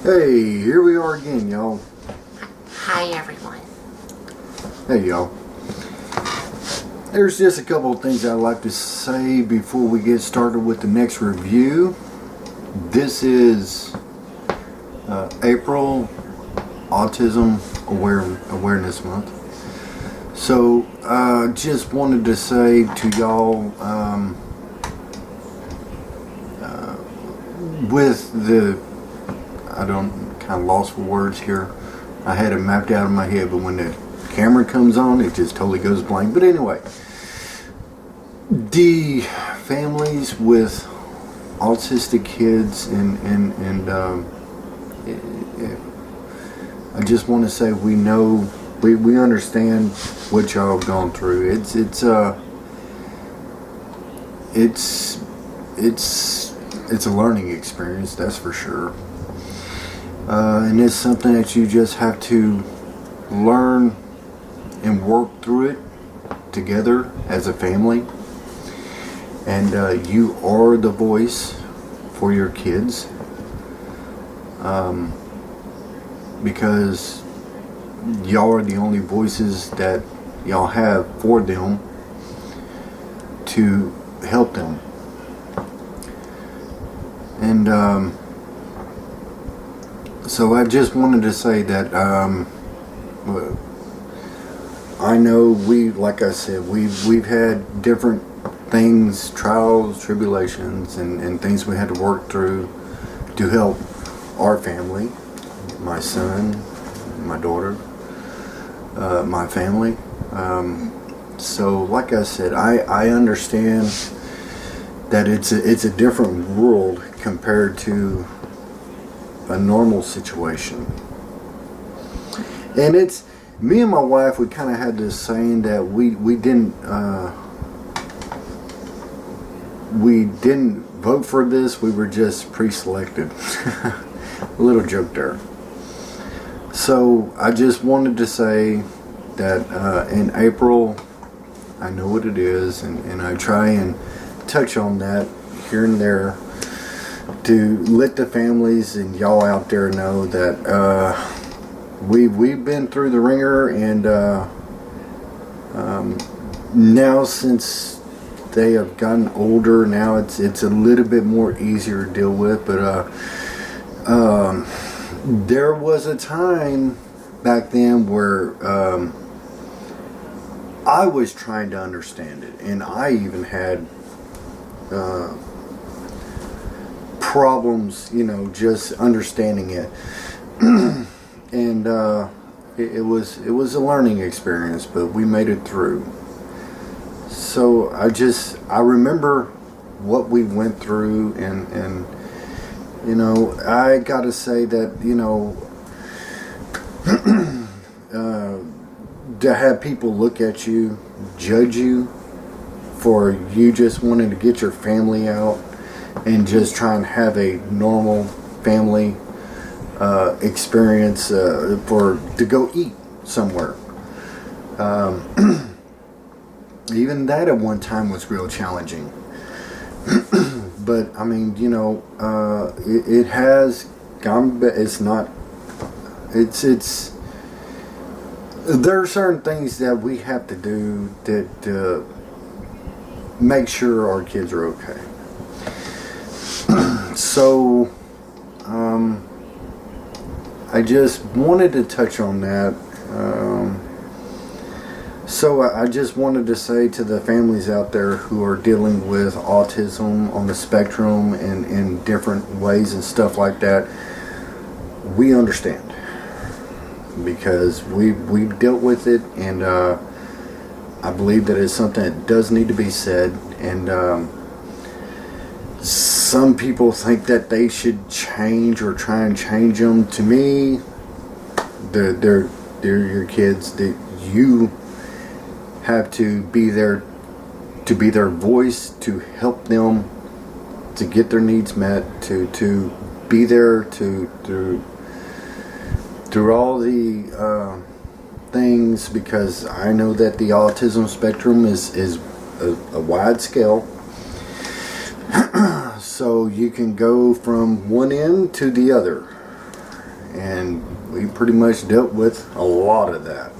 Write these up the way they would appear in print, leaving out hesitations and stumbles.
Hey, here we are again, y'all. Hi, everyone. Hey, y'all. There's just a couple of things I'd like to say before we get started with the next review. This is April Autism Awareness Month. So, just wanted to say to y'all, with the, I don't, kind of lost for words here. I had it mapped out in my head, but when the camera comes on, it just totally goes blank. But anyway, the families with autistic kids I just want to say we know, we understand what y'all have gone through. It's a learning experience, that's for sure. And it's something that you just have to learn and work through it together as a family. And you are the voice for your kids, because y'all are the only voices that y'all have for them to help them. And so I just wanted to say that I know like I said, we've had different things, trials, tribulations, and things we had to work through to help our family, my son, my daughter, my family. So like I said, I understand that it's a different world compared to a normal situation. And it's me and my wife, we kind of had this saying that we didn't vote for this, we were just pre-selected. A little joke there. So I just wanted to say that in April, I know what it is, and I try and touch on that here and there to let the families and y'all out there know that we've been through the ringer, and now since they have gotten older, now it's a little bit more easier to deal with. But there was a time back then where I was trying to understand it, and I even had problems, just understanding it. And it was a learning experience, but we made it through. So I remember what we went through, and I gotta say that, to have people look at you, judge you for you just wanting to get your family out and just try and have a normal family experience to go eat somewhere. Even that at one time was real challenging. But I mean, it has gone. It's not. It's. There are certain things that we have to do to make sure our kids are okay. So, I just wanted to touch on that. So I just wanted to say to the families out there who are dealing with autism on the spectrum and in different ways and stuff like that, we understand, because we've dealt with it, and I believe that it's something that does need to be said. And some people think that they should change or try and change them. To me, they're your kids. That you have to be there to be their voice, to help them to get their needs met, to be there through all the things, because I know that the autism spectrum is a wide scale. So you can go from one end to the other. and we pretty much dealt with a lot of that.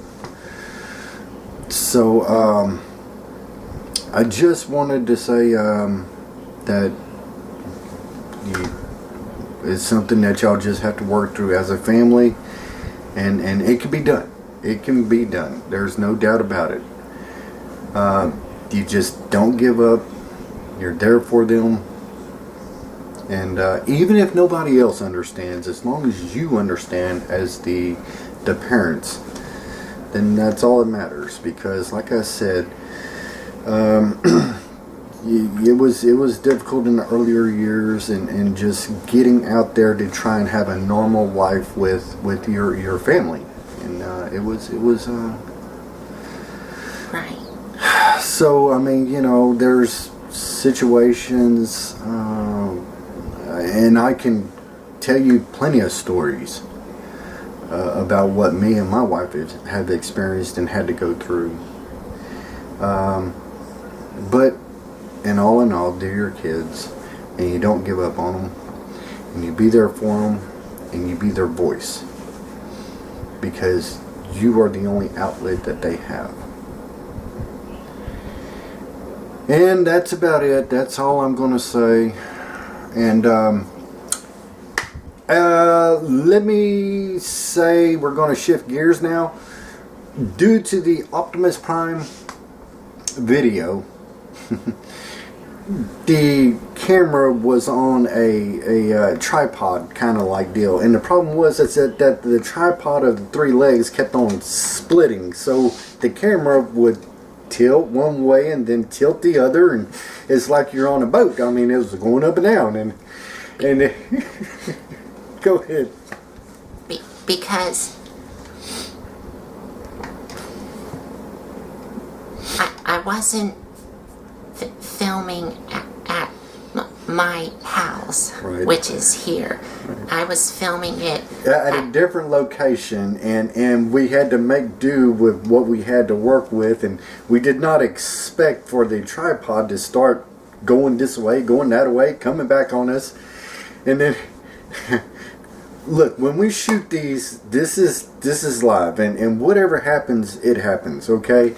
So I just wanted to say that it's something that y'all just have to work through as a family, and it can be done. It can be done. There's no doubt about it. You just don't give up. You're there for them. And even if nobody else understands, as long as you understand as the parents, then that's all that matters. Because like I said, it was difficult in the earlier years, and just getting out there to try and have a normal life with your family. And it was Right. So I mean, there's situations, and I can tell you plenty of stories about what me and my wife have experienced and had to go through. But in all, they're your kids, and you don't give up on them, and you be there for them, and you be their voice, because you are the only outlet that they have. And that's about it. That's all I'm going to say. And let me say we're going to shift gears now. Due to the Optimus Prime video, the camera was on a tripod kind of like deal. And the problem was that the tripod of the 3 legs kept on splitting. So the camera would tilt one way and then tilt the other, and it's like you're on a boat. I mean, it was going up and down, and go ahead. Because I wasn't filming at my house, right, which is here. Right. I was filming it at a different location, and we had to make do with what we had to work with, and we did not expect for the tripod to start going this way, going that way, coming back on us. And then look, when we shoot these, this is live, and whatever happens, it happens, okay?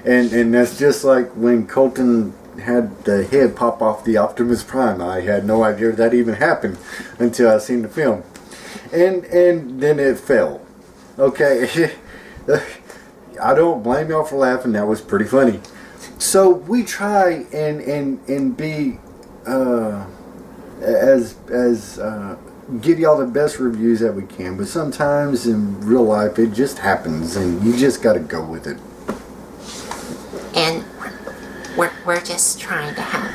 And that's just like when Colton had the head pop off the Optimus Prime. I had no idea that even happened until I seen the film. And then it fell. Okay. I don't blame y'all for laughing. That was pretty funny. So we try and be give y'all the best reviews that we can, but sometimes in real life it just happens, and you just got to go with it. And we're just trying to have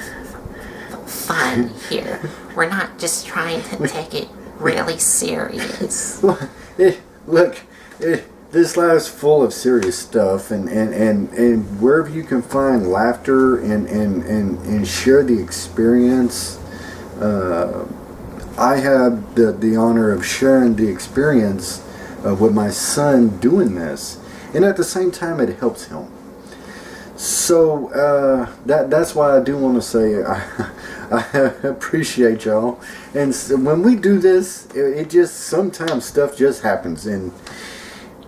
fun here. We're not just trying to take it really serious. This life's full of serious stuff, and wherever you can find laughter and share the experience. I have the honor of sharing the experience with my son doing this, and at the same time it helps him. So that's why I do want to say I appreciate y'all. And when we do this, it just sometimes stuff just happens, and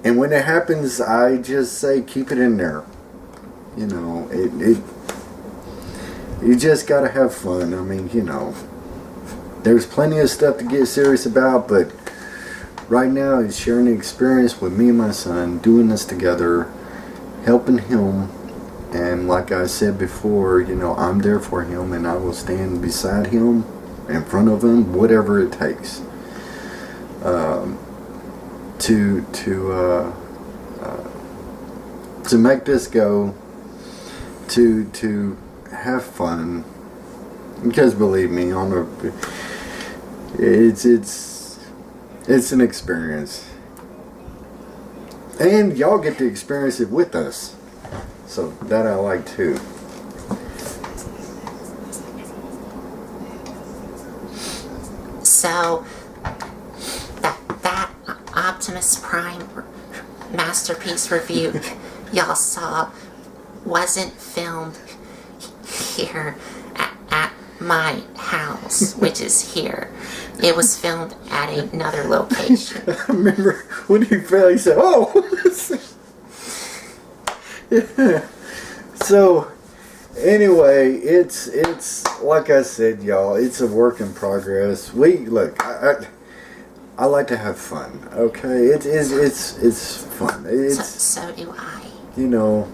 when it happens, I just say keep it in there. You just gotta have fun. I mean, there's plenty of stuff to get serious about, but right now it's sharing the experience with me and my son, doing this together, helping him. And like I said before, I'm there for him, and I will stand beside him, in front of him, whatever it takes, to make this go, to have fun. Because believe me, it's an experience, and y'all get to experience it with us. So that I like too. So that Optimus Prime masterpiece review y'all saw wasn't filmed here at my house, which is here. It was filmed at another location. I remember when he fell, he said, "Oh!" Yeah. So, anyway, it's like I said, y'all. It's a work in progress. I like to have fun. Okay, it's fun. So do I. You know,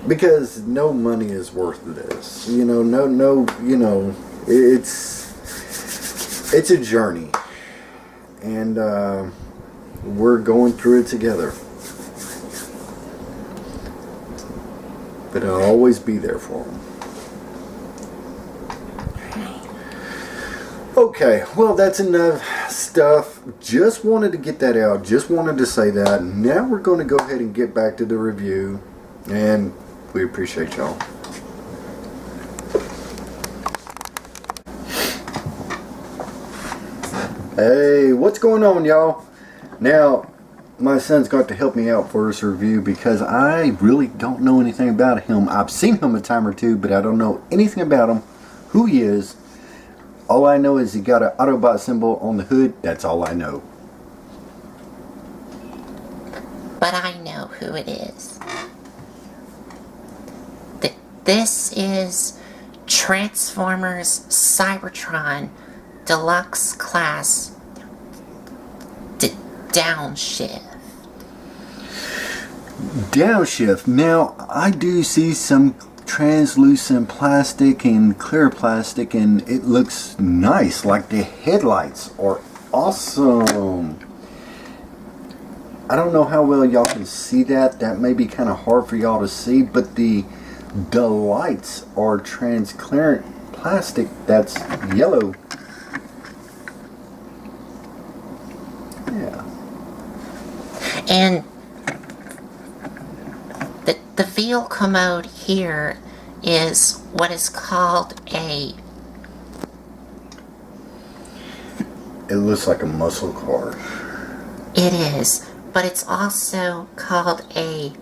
because no money is worth this. You know, no. You know, it's a journey, and we're going through it together. But I'll always be there for them. Okay, well, that's enough stuff. Just wanted to get that out. Just wanted to say that. Now we're going to go ahead and get back to the review. And we appreciate y'all. Hey, what's going on, y'all? Now, my son's got to help me out for this review because I really don't know anything about him. I've seen him a time or two, but I don't know anything about him, who he is. All I know is he got an Autobot symbol on the hood. That's all I know. But I know who it is. This is Transformers Cybertron Deluxe Class Downshift. Downshift. Now, I do see some translucent plastic and clear plastic, and it looks nice. Like the headlights are awesome. I don't know how well y'all can see that. That may be kind of hard for y'all to see, but the lights are transparent plastic that's yellow. Yeah. And the vehicle mode here is what is called a... It looks like a muscle car. It is, but it's also called a...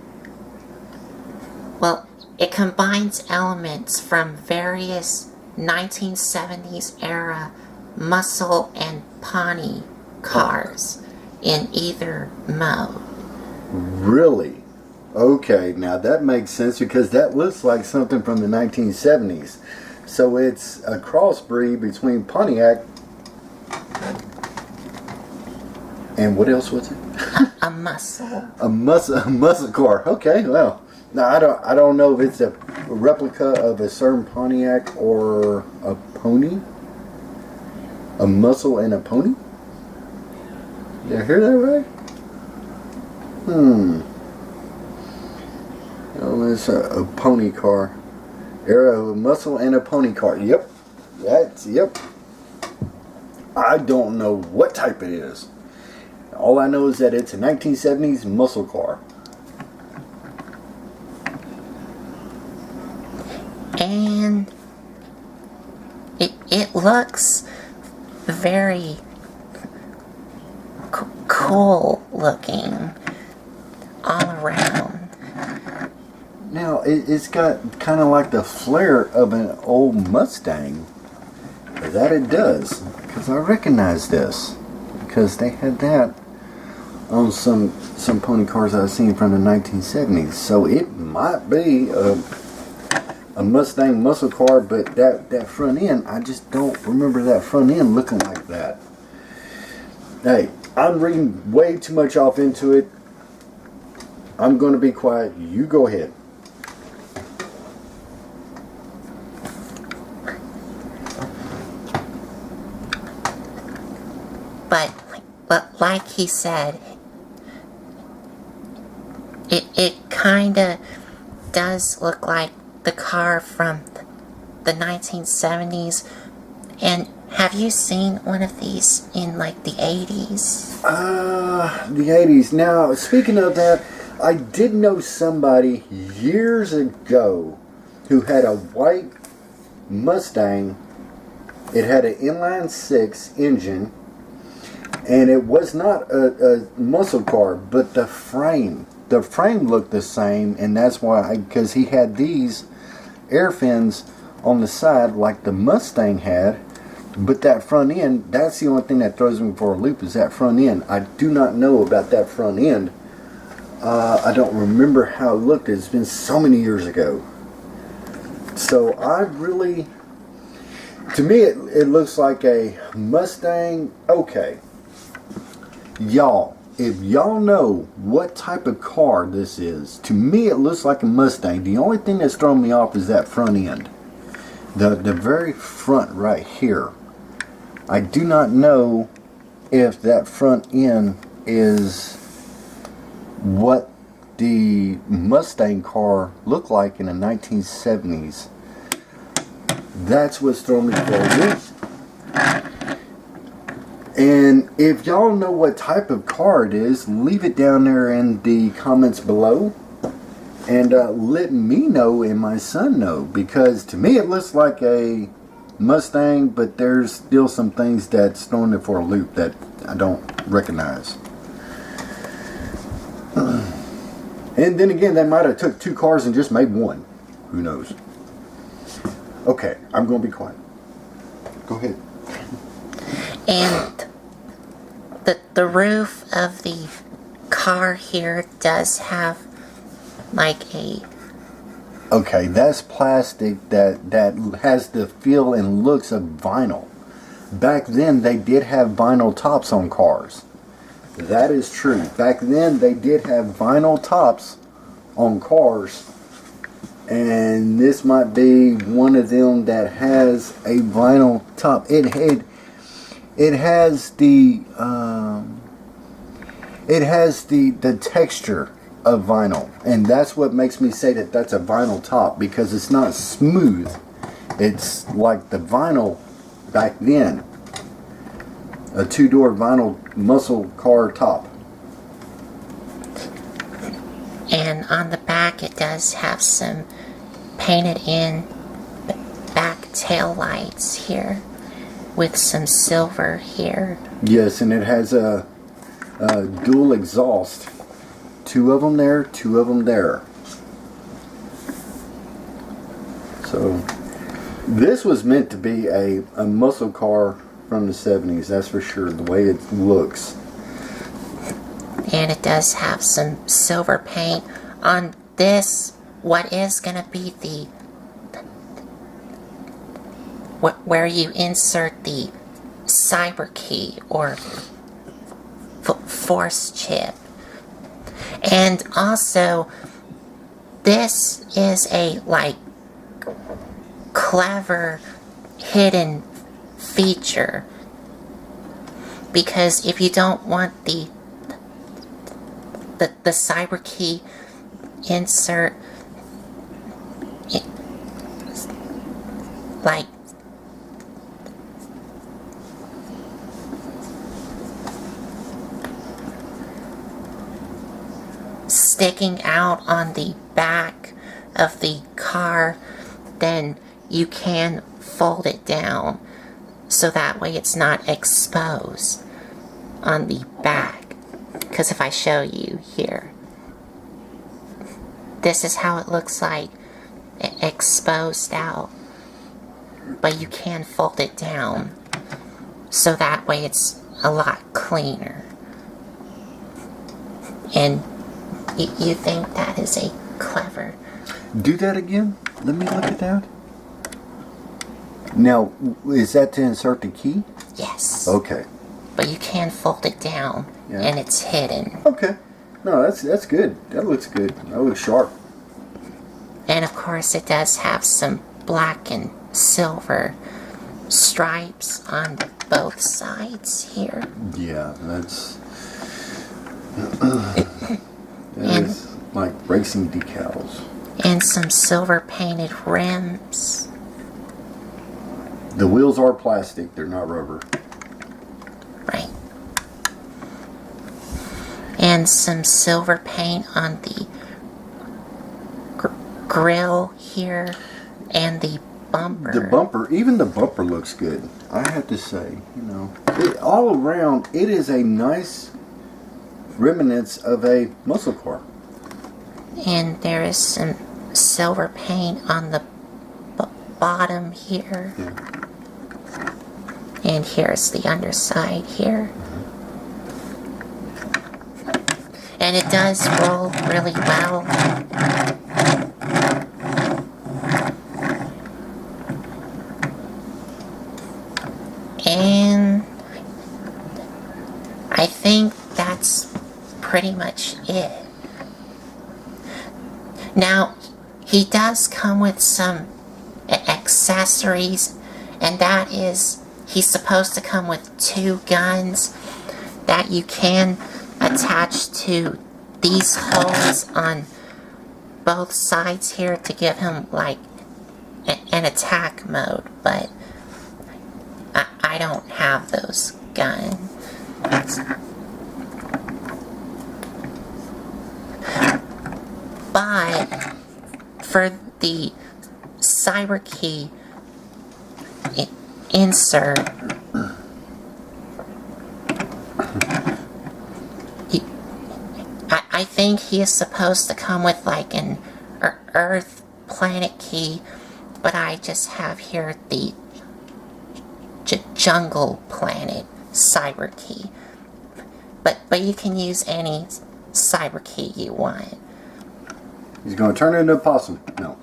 Well, it combines elements from various 1970s era muscle and pony cars in either mode. Really? Okay, now that makes sense because that looks like something from the 1970s. So it's a crossbreed between Pontiac and what else was it? A muscle. A muscle car. Okay, well, now I don't know if it's a replica of a certain Pontiac or a pony. A muscle and a pony? Did I hear that right? Oh, it's a pony car. A muscle and a pony car. Yep. Yep. I don't know what type it is. All I know is that it's a 1970s muscle car. And it looks very cool looking all around. Now, it's got kind of like the flair of an old Mustang. That it does. Because I recognize this. Because they had that on some pony cars I've seen from the 1970s. So it might be a Mustang muscle car, but that front end, I just don't remember that front end looking like that. Hey, I'm reading way too much off into it. I'm going to be quiet. You go ahead. But like he said, it kind of does look like the car from the 1970s. And have you seen one of these in like the 80s? The 80s. Now, speaking of that, I did know somebody years ago who had a white Mustang. It had an inline 6 engine. And it was not a muscle car, but the frame looked the same, and that's why, because he had these air fins on the side like the Mustang had, but that front end, that's the only thing that throws me for a loop, is that front end. I do not know about that front end. I don't remember how it looked. It's been so many years ago. So I really, to me it looks like a Mustang. Okay, y'all, if y'all know what type of car this is, to me it looks like a Mustang. The only thing that's throwing me off is that front end. The very front right here. I do not know if that front end is what the Mustang car looked like in the 1970s. That's what's throwing me for a loop. And if y'all know what type of car it is, leave it down there in the comments below. And let me know and my son know. Because to me it looks like a Mustang, but there's still some things that's throwing it for a loop that I don't recognize. And then again, they might have took two cars and just made one. Who knows? Okay, I'm going to be quiet. Go ahead. And the roof of the car here does have like a... Okay, that's plastic that has the feel and looks of vinyl. Back then, they did have vinyl tops on cars. That is true. Back then, they did have vinyl tops on cars. And this might be one of them that has a vinyl top. It has the texture of vinyl, and that's what makes me say that that's a vinyl top, because it's not smooth. It's like the vinyl back then, a two-door vinyl muscle car top. And on the back it does have some painted in back tail lights here with some silver here. Yes, and it has a dual exhaust. Two of them there, two of them there. So this was meant to be a muscle car from the 70s, that's for sure, the way it looks. And it does have some silver paint on this, what is going to be the where you insert the cyber key or force chip. And also, this is a like clever hidden feature, because if you don't want the cyber key insert, like sticking out on the back of the car, then you can fold it down so that way it's not exposed on the back. Because if I show you here, this is how it looks like exposed out, but you can fold it down so that way it's a lot cleaner. And you think that is a clever... Do that again? Let me look at that. Now, is that to insert the key? Yes. Okay. But you can fold it down, yeah, and it's hidden. Okay. No, that's good. That looks good. That looks sharp. And of course it does have some black and silver stripes on both sides here. Yeah, that is like racing decals. And some silver painted rims. The wheels are plastic, they're not rubber. Right. And some silver paint on the grill here and the bumper. The bumper, even the bumper looks good, I have to say. You know, all around, it is a nice remnants of a muscle car. And there is some silver paint on the bottom here. Yeah. And here's the underside here. And it does roll really well. And I think that's pretty much it. Now, he does come with some accessories, and that is, he's supposed to come with 2 guns that you can attach to these holes on both sides here to give him like an attack mode, but I don't have those guns. But for the Cyber Key insert, I think he is supposed to come with like an Earth planet key, but I just have here the Jungle Planet Cyber Key. But you can use any Cyber Key you want. He's going to turn into a possum. No,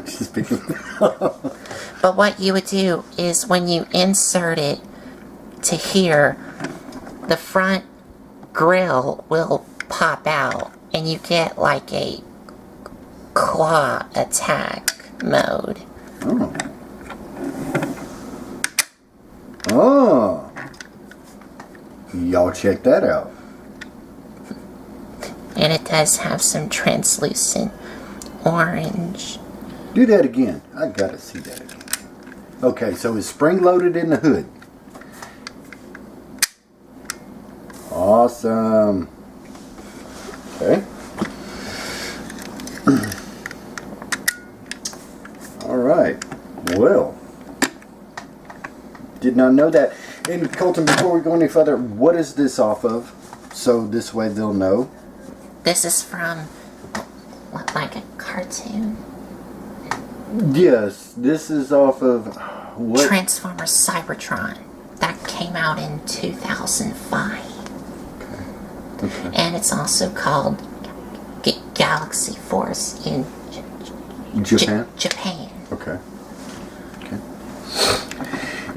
just picking. But what you would do is when you insert it to here, the front grill will pop out and you get like a claw attack mode. Oh. Oh. Y'all check that out. And it does have some translucent orange. Do that again. I gotta see that again. Okay, so it's spring loaded in the hood. Awesome. Okay. Alright. Well. Did not know that. And Colton, before we go any further, what is this off of? So this way they'll know. This is from, what, like a cartoon? Yes, this is off of what? Transformers Cybertron. That came out in 2005. Okay. And it's also called Galaxy Force in Japan? Japan. Okay. Okay.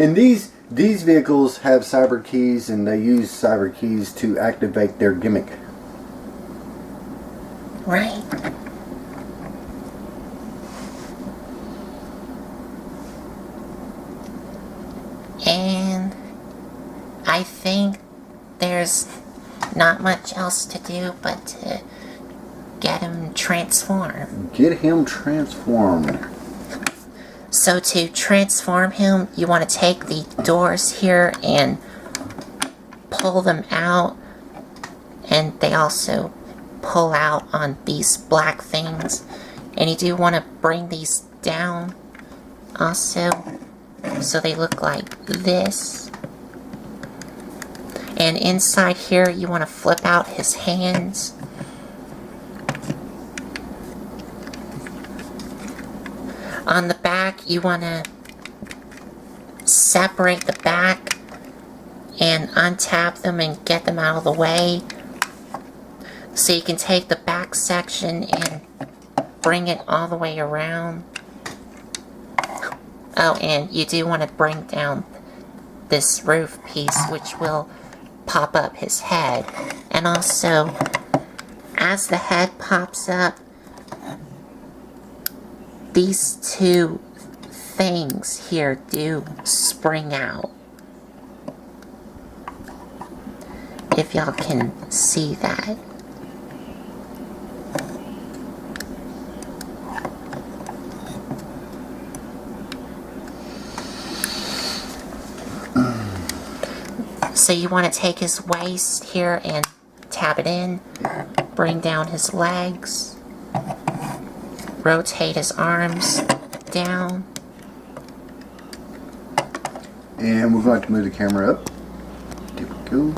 And these vehicles have cyber keys, and they use cyber keys to activate their gimmick. Right. And I think there's not much else to do but to get him transformed. Get him transformed. So to transform him, you want to take the doors here and pull them out. And they also pull out on these black things. And you do want to bring these down also, so they look like this. And inside here you want to flip out his hands. On the back you want to separate the back and untap them and get them out of the way. So you can take the back section and bring it all the way around. Oh, and you do want to bring down this roof piece, which will pop up his head. And also, as the head pops up, these 2 things here do spring out. If y'all can see that. So you want to take his waist here and tap it in, bring down his legs, rotate his arms down. And we're going to move the camera up. There we go.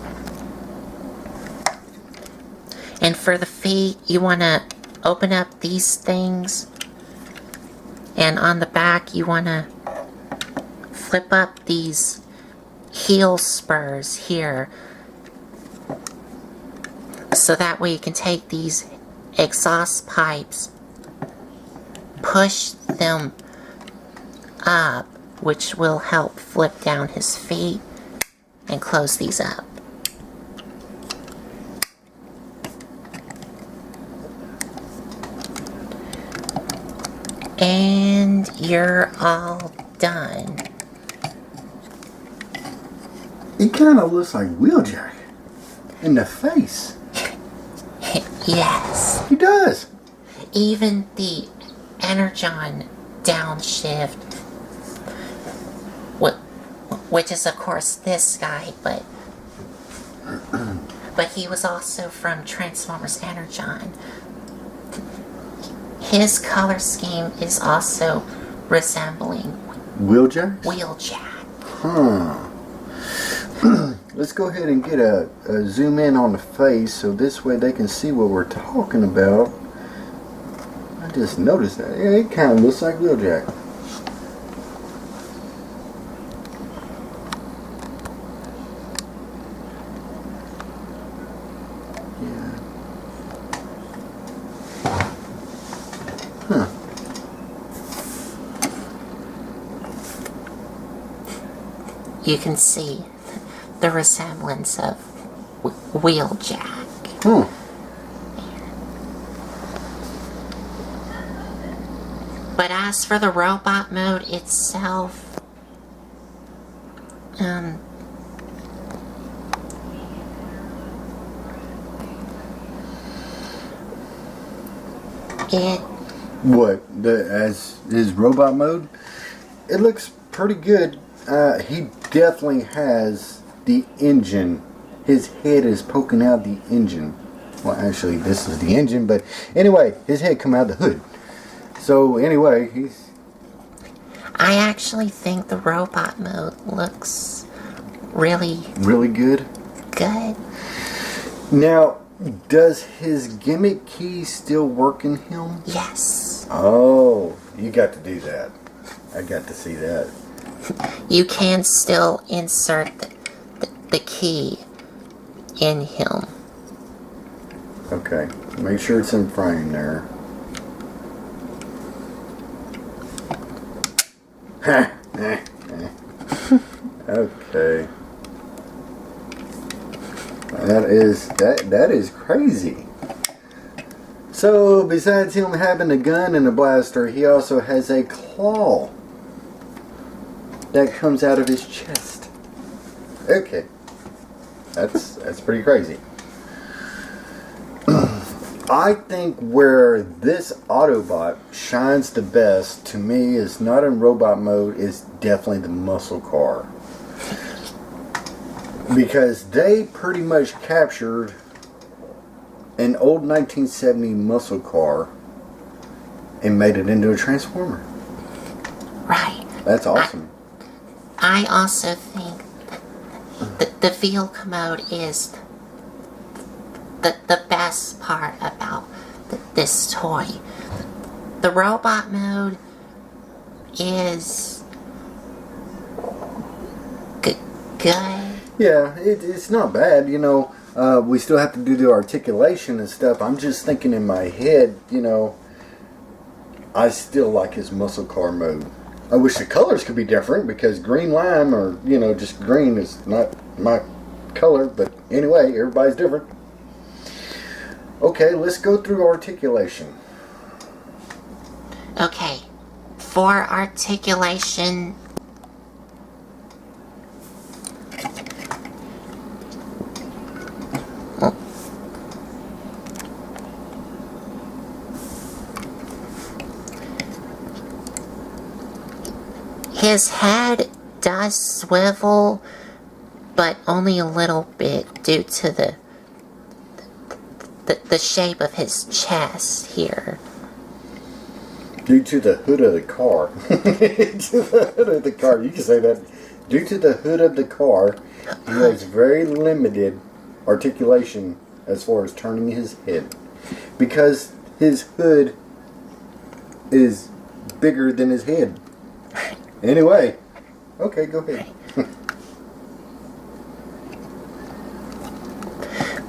And for the feet, you want to open up these things. And on the back back, you want to flip up these heel spurs here, so that way you can take these exhaust pipes, push them up, which will help flip down his feet, and close these up. And you're all done. He kind of looks like Wheeljack in the face. Yes. He does. Even the Energon Downshift, which is of course this guy, but he was also from Transformers Energon. His color scheme is also resembling Wheeljack? Wheeljack. Huh. Let's go ahead and get a zoom in on the face so this way they can see what we're talking about. I just noticed that. Yeah, it kind of looks like Wheeljack. Yeah. Huh. You can see the resemblance of Wheeljack. Hmm. But as for the robot mode itself, as his robot mode? It looks pretty good. He definitely has the engine. His head is poking out the engine. Well, actually, this is the engine, but anyway, his head come out the hood. So anyway, he's... I actually think the robot mode looks really good. Good. Now, does his gimmick key still work in him? Yes. Oh, you got to do that. I got to see that. You can still insert the key in him. Okay, make sure it's in frame there. Okay. That is crazy. So besides him having a gun and a blaster, he also has a claw that comes out of his chest. Okay. That's pretty crazy. I think where this Autobot shines the best to me is not in robot mode, is definitely the muscle car. Because they pretty much captured an old 1970 muscle car and made it into a Transformer. Right. That's awesome. I also think that the vehicle mode is the best part about this toy. The robot mode is good. Yeah, it's not bad, you know. We still have to do the articulation and stuff. I'm just thinking in my head, you know, I still like his muscle car mode. I wish the colors could be different because green lime or, you know, just green is not my color. But anyway, everybody's different. Okay, let's go through articulation. Okay, for articulation, his head does swivel, but only a little bit due to the shape of his chest here. Due to the hood of the car. Due to the hood of the car. You can say that. Due to the hood of the car, he has very limited articulation as far as turning his head. Because his hood is bigger than his head. Anyway, okay, go ahead.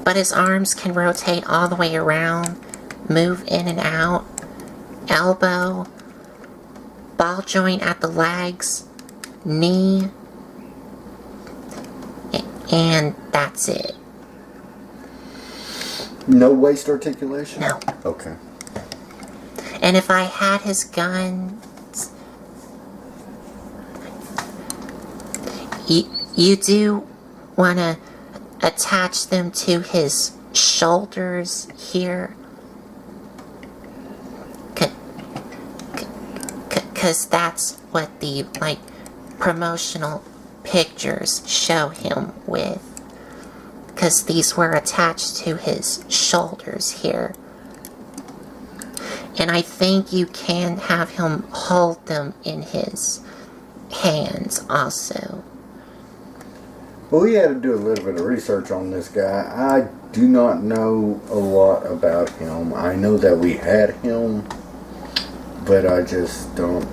But his arms can rotate all the way around, move in and out, elbow, ball joint at the legs, knee, and that's it. No waist articulation? No. Okay. And if I had his guns, you do want to attach them to his shoulders here, because that's what the promotional pictures show him with, because these were attached to his shoulders here. And I think you can have him hold them in his hands also. Well, we had to do a little bit of research on this guy. I do not know a lot about him. I know that we had him, but I just don't.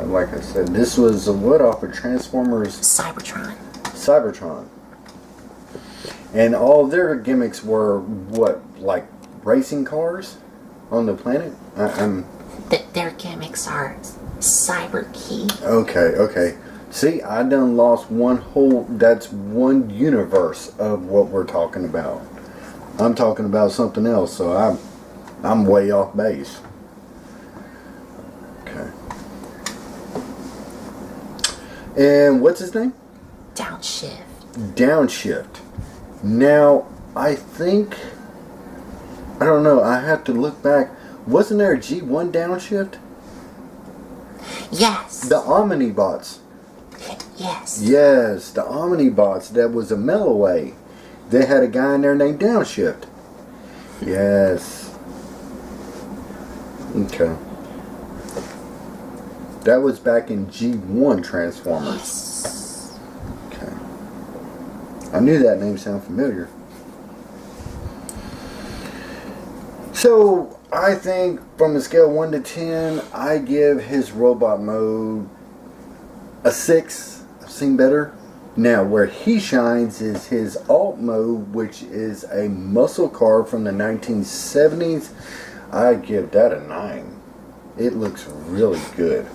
Like I said, this was what off of Transformers? Cybertron. And all their gimmicks were what, like racing cars on the planet? Their gimmicks are Cyber Key. Okay. See, I done lost that's one universe of what we're talking about. I'm talking about something else, so I'm way off base. Okay. And what's his name? Downshift. Now, I don't know, I have to look back. Wasn't there a G1 Downshift? Yes. The Omnibots. Yes. Yes, the Omnibots. That was a Melloway. They had a guy in there named Downshift. Yes. Okay. That was back in G1 Transformers. Yes. Okay. I knew that name sounded familiar. So, I think from a scale 1 to 10, I give his robot mode a 6. I've seen better. Now, where he shines is his alt mode, which is a muscle car from the 1970s. I give that a 9. It looks really good.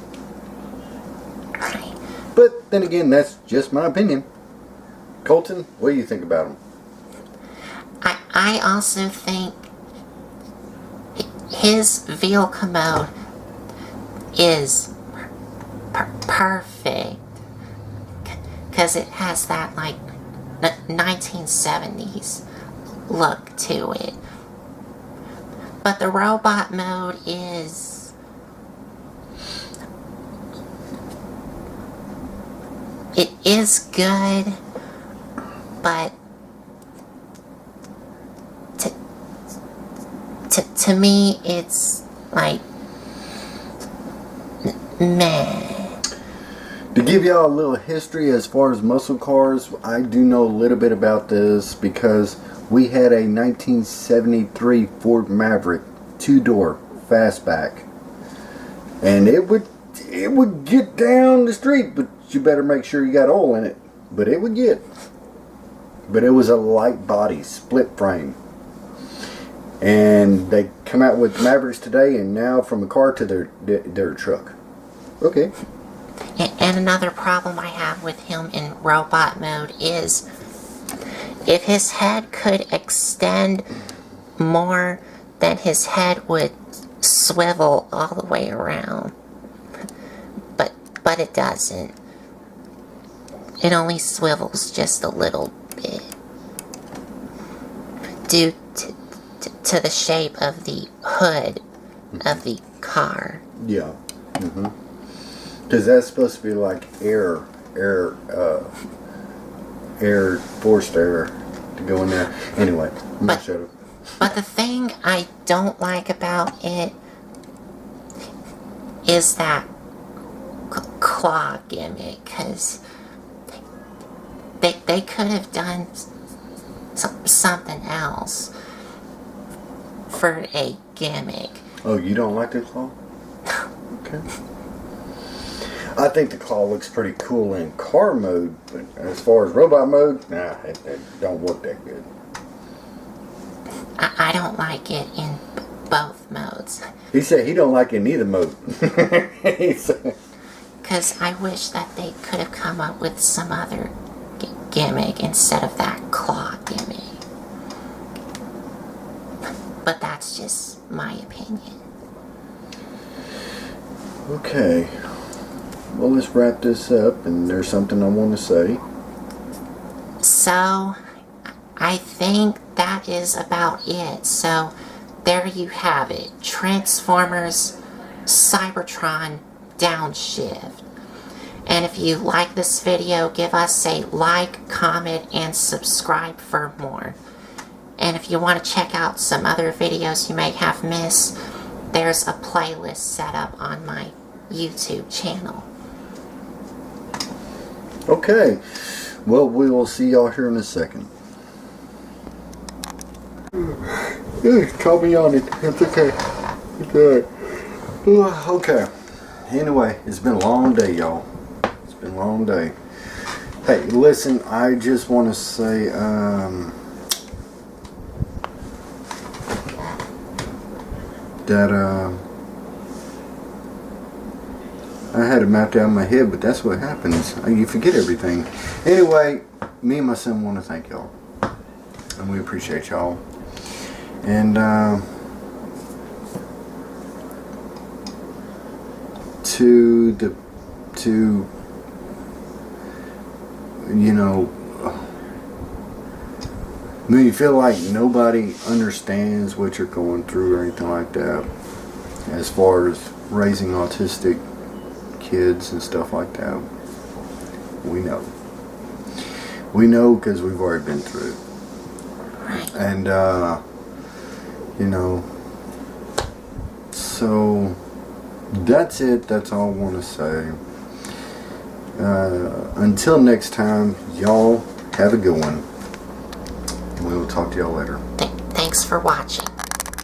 But then again, that's just my opinion. Colton, what do you think about him? I also think his vehicle mode is perfect, because it has that 1970s look to it. But the robot mode is good, but to me it's meh. To give y'all a little history as far as muscle cars, I do know a little bit about this because we had a 1973 Ford Maverick 2-door fastback, and it would get down the street, but you better make sure you got oil in it. But it would get. But it was a light body, split frame. And they come out with Mavericks today, and now from a car to their truck. Okay. And another problem I have with him in robot mode is if his head could extend more, then his head would swivel all the way around. But it doesn't. It only swivels just a little bit due to the shape of the hood of the car. Yeah. Because that's supposed to be like forced air to go in there. Anyway, I'm not shut up. But the thing I don't like about it is that claw gimmick, because they could have done something else for a gimmick. Oh, you don't like the claw? Okay. I think the claw looks pretty cool in car mode, but as far as robot mode, nah, it don't look that good. I don't like it in both modes. He said he don't like it in either mode. Because I wish that they could have come up with some other gimmick instead of that claw gimmick. But that's just my opinion. Okay. Well, let's wrap this up, and there's something I want to say. So, I think that is about it. So, there you have it. Transformers Cybertron Downshift. And if you like this video, give us a like, comment, and subscribe for more. And if you want to check out some other videos you may have missed, there's a playlist set up on my YouTube channel. Okay. Well, we will see y'all here in a second. Call me on it. It's okay. It's alright. Okay. Anyway, it's been a long day, y'all. It's been a long day. Hey, listen, I just want to say, that, I had it mapped out in my head, but that's what happens. You forget everything. Anyway, me and my son want to thank y'all. And we appreciate y'all. And, you know, when you feel like nobody understands what you're going through or anything like that, as far as raising autistic kids and stuff like that, we know. We know because we've already been through it. And, you know, so that's it. That's all I want to say. Until next time, y'all have a good one. We will talk to y'all later. Thanks for watching.